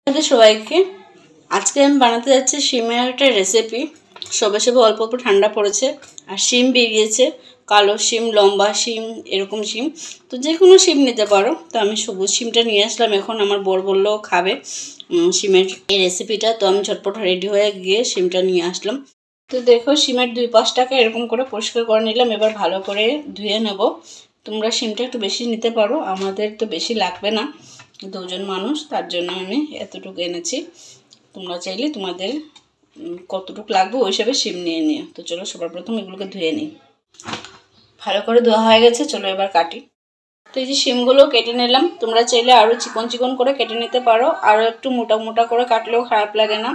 আপনাদের সবাইকে আজকে আমি বানাতে যাচ্ছি শিমের একটা রেসিপি। সবে সবে অল্প অল্প ঠান্ডা পড়েছে আর শিম বেরিয়েছে, কালো শিম, লম্বা শিম, এরকম শিম। তো যে কোনো শিম নিতে পারো। তো আমি সবুজ শিমটা নিয়ে আসলাম। এখন আমার বর বললো খাবে শিমের এই রেসিপিটা। তো আমি ঝটপট রেডি হয়ে গিয়ে শিমটা নিয়ে আসলাম। তো দেখো শিমের 2-5টাকে এরকম করে পরিষ্কার করে নিলাম। এবার ভালো করে ধুয়ে নেব। তোমরা শিমটা একটু বেশি নিতে পারো, আমাদের তো বেশি লাগবে না, 2 জন মানুষ, তার জন্য আমি এতটুকু এনেছি। তোমরা চাইলে তোমাদের কতটুকু লাগবে ওই হিসাবে শিম নিয়ে নিও। তো চলো সবার প্রথম এগুলোকে ধুয়ে নিই। ভালো করে ধোয়া হয়ে গেছে, চলো এবার কাটি। তো এই যে শিমগুলো কেটে নিলাম। তোমরা চাইলে আরও চিকন চিকন করে কেটে নিতে পারো, আরও একটু মোটা মোটা করে কাটলেও খারাপ লাগে না।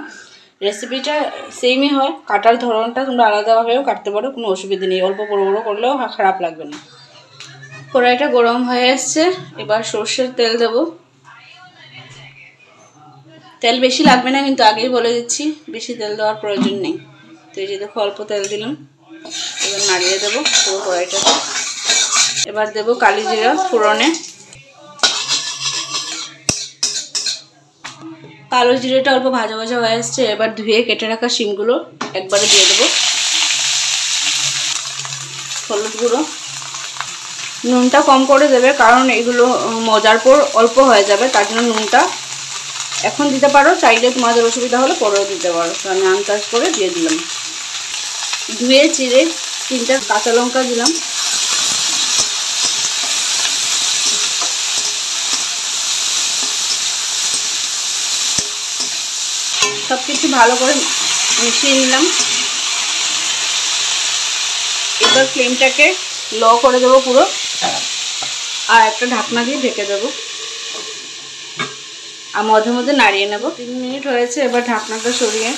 রেসিপিটা সেমই হয়, কাটার ধরনটা তোমরা আলাদাভাবেও কাটতে পারো, কোনো অসুবিধা নেই। অল্প বড়ো বড়ো করলেও খারাপ লাগবে না। কড়াইটা গরম হয়ে এসছে, এবার সর্ষের তেল দেবো। তেল বেশি লাগবে না, কিন্তু আগেই বলে দিচ্ছি বেশি তেল দেওয়ার প্রয়োজন নেই। তো এই যে দেখো অল্প তেল দিলাম। এবার নাড়িয়ে দেবো পুরো কড়াইটাতে। এবার দেবো কালি জিরা ফোড়নে। কালো জিরাটা অল্প ভাজা ভাজা হয়ে আসছে। এবার ধুয়ে কেটে রাখা শিমগুলো একবারে দিয়ে দেবো। হলুদ গুঁড়ো, নুনটা কম করে দেবে, কারণ এগুলো মজার পর অল্প হয়ে যাবে, তার জন্য নুনটা এখন দিতে পারো, চাইলে তোমাদের অসুবিধা হলে পরেও দিতে পারো। তো আমি আন্দাজ করে দিয়ে দিলাম। ধুয়ে চিড়ে 3টা কাঁচা লঙ্কা দিলাম। সব কিছু ভালো করে মিশিয়ে নিলাম। এবার ফ্লেমটাকে লো করে দেবো পুরো, আর একটা ঢাকনা দিয়ে ঢেকে দেবো। আর মধ্যে মধ্যে নাড়িয়ে নেব। 3 মিনিট হয়েছে, এবার ঢাকনাটা সরিয়ে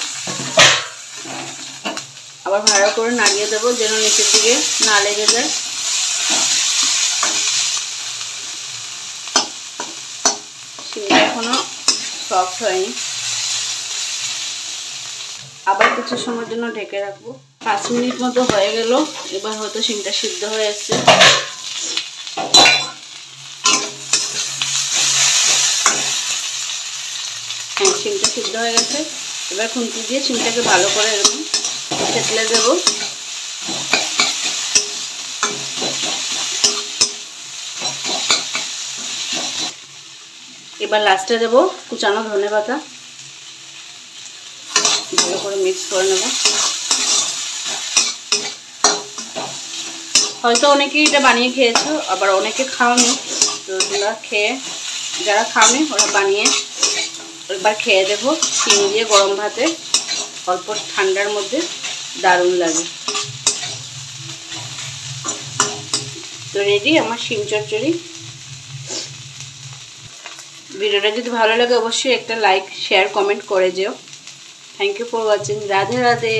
আবার ভালো করে নাড়িয়ে দেবো, যেন নিচের দিকে না লেগে যায়। শিমটা এখনো সফট হয়নি, আবার কিছু সময়ের জন্য ঢেকে রাখবো। 5 মিনিট মতো হয়ে গেল। এবার হয়তো শিমটা সিদ্ধ হয়ে এসছে। হ্যাঁ, শিমটা সিদ্ধ হয়ে গেছে। এবার খুন্তি দিয়ে শিমটাকে ভালো করে এরকম থেতলে দেবো। এবার লাস্টে দেবো কুচানো ধনেপাতা। ভালো করে মিক্স করে নেব। হয়তো অনেকেই এটা বানিয়ে খেয়েছো, আবার অনেকে খাওনি। তো তোমরা যারা খাওনি ওরা বানিয়ে একবার খেয়ে দেখো। শিম দিয়ে গরম ভাতে অল্প ঠান্ডার মধ্যে দারুণ লাগে। তো রেডি আমার শিম চচ্চড়ি। ভিডিওটা যদি ভালো লাগে অবশ্যই একটা লাইক, শেয়ার, কমেন্ট করে যেও। Thank you for watching. Radhe Radhe.